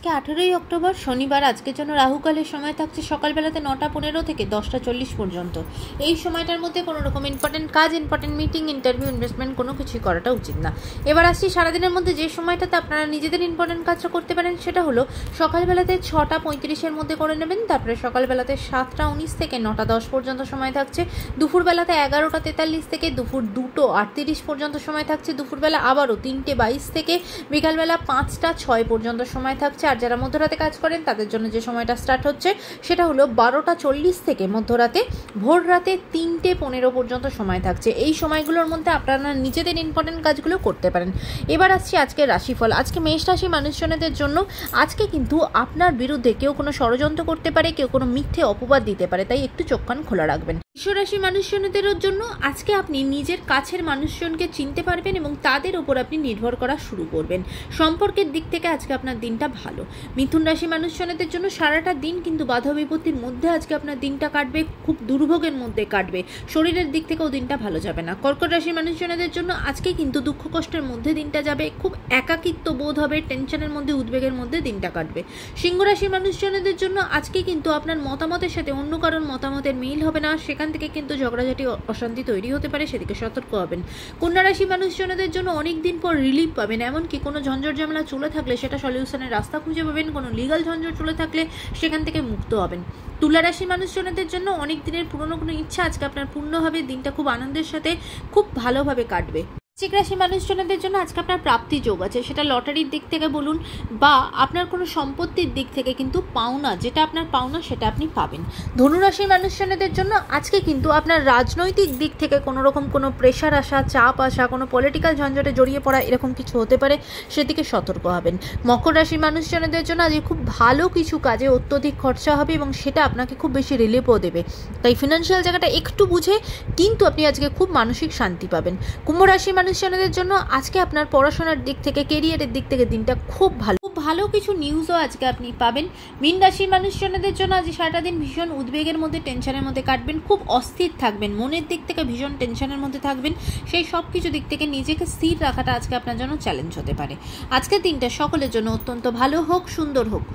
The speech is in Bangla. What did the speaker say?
আজকে 18ই অক্টোবর শনিবার। আজকের জন্য রাহুকালের সময় থাকছে সকালবেলাতে 9:15 থেকে 10:40 পর্যন্ত। এই সময়টার মধ্যে কোনো রকম ইম্পর্টেন্ট কাজ, ইম্পর্টেন্ট মিটিং, ইন্টারভিউ, ইনভেস্টমেন্ট কোনো কিছুই করাটা উচিত না। এবার আসছি সারাদিনের মধ্যে যে সময়টাতে আপনারা নিজেদের ইম্পর্টেন্ট কাজটা করতে পারেন সেটা হলো সকালবেলাতে 6:35-এর মধ্যে করে নেবেন। তারপরে সকালবেলাতে 7:19 থেকে 9:10 পর্যন্ত সময় থাকছে। দুপুরবেলাতে 11:43 থেকে দুপুর 2:38 পর্যন্ত সময় থাকছে। দুপুরবেলা আবারও 3:22 থেকে বিকালবেলা 5:06 পর্যন্ত সময় থাকছে। আর যারা মধ্যরাতে কাজ করেন তাদের জন্য যে সময়টা স্টার্ট হচ্ছে সেটা হলো 12:40 থেকে মধ্যরাতে ভোর রাতে 3:15 পর্যন্ত সময় থাকছে। এই সময়গুলোর মধ্যে আপনারা নিজেদের ইম্পর্টেন্ট কাজগুলো করতে পারেন। এবার আসছি আজকের রাশিফল। আজকে মেষ রাশি মানুষজনদের জন্য আজকে কিন্তু আপনার বিরুদ্ধে কেউ কোনো ষড়যন্ত্র করতে পারে, কেউ কোনো মিথ্যে অপবাদ দিতে পারে, তাই একটু চোখ কান খোলা রাখবেন। বৃষ মানুষজনদের জন্য আজকে আপনি নিজের কাছের মানুষজনকে চিনতে পারবেন এবং তাদের উপর আপনি নির্ভর করা শুরু করবেন। সম্পর্কের দিক থেকে আজকে আপনার দিনটা ভালো। মিথুন রাশি মানুষজনদের জন্য সারাটা দিন কিন্তু বাধা বিপত্তির মধ্যে আজকে আপনার দিনটা কাটবে, খুব দুর্ভোগের মধ্যে কাটবে। শরীরের দিক থেকেও দিনটা ভালো যাবে না। কর্কট রাশি মানুষজনদের জন্য আজকে কিন্তু দুঃখ কষ্টের মধ্যে দিনটা যাবে, খুব একাকিত্ব বোধ হবে, টেনশনের মধ্যে, উদ্বেগের মধ্যে দিনটা কাটবে। সিংহ রাশি মানুষজনদের জন্য আজকে কিন্তু আপনার মতামতের সাথে অন্য কারোর মতামতের মিল হবে না, সেখান থেকে কিন্তু ঝগড়াঝাটি, অশান্তি তৈরি হতে পারে, সেদিকে সতর্ক হবেন। কন্যা রাশি মানুষজনদের জন্য অনেক দিন পর রিলিফ পাবেন, এমনকি কোনো ঝঞ্ঝট ঝামেলা চলে থাকলে সেটা সলিউশনের রাস্তা খুঁজে পাবেন, কোনো লিগাল ঝঞ্ঝট চলে থাকলে সেখান থেকে মুক্ত হবেন। তুলা রাশি মানুষজনদের জন্য অনেক দিনের পুরনো কোনো ইচ্ছা আজকে আপনার পূর্ণ হবে, দিনটা খুব আনন্দের সাথে খুব ভালোভাবে কাটবে। বৃশ্চিক রাশি মানুষজনদের জন্য আজকে আপনার প্রাপ্তি যোগ আছে, সেটা লটারির দিক থেকে বলুন বা আপনার কোনো সম্পত্তির দিক থেকে কিন্তু পাওনা, যেটা আপনার পাওনা সেটা আপনি পাবেন। ধনুরাশি মানুষজনদের জন্য আজকে কিন্তু আপনার রাজনৈতিক দিক থেকে কোনো রকম কোনো প্রেশার আসা, চাপ আসা, কোনো পলিটিক্যাল ঝঞ্ঝটে জড়িয়ে পড়া এরকম কিছু হতে পারে, সেদিকে সতর্ক হবেন। মকর রাশি মানুষজনদের জন্য আজকে খুব ভালো কিছু কাজে অত্যধিক খরচা হবে এবং সেটা আপনাকে খুব বেশি রিলিফও দেবে, তাই ফিনান্সিয়াল জায়গাটা একটু বুঝে কিন্তু আপনি আজকে খুব মানসিক শান্তি পাবেন। কুম্ভ রাশি মানুষজনদের জন্য আজকে আপনার পড়াশোনার দিক থেকে, কেরিয়ারের দিক থেকে দিনটা খুব ভালো কিছু নিউজও আজকে আপনি পাবেন। মীন রাশির মানুষজনদের জন্য আজ সারাটা দিন ভীষণ উদ্বেগের মধ্যে, টেনশনের মধ্যে কাটবেন, খুব অস্থির থাকবেন, মনের দিক থেকে ভীষণ টেনশনের মধ্যে থাকবেন। সেই সব কিছু দিক থেকে নিজেকে স্থির রাখাটা আজকে আপনার জন্য চ্যালেঞ্জ হতে পারে। আজকের দিনটা সকলের জন্য অত্যন্ত ভালো হোক, সুন্দর হোক।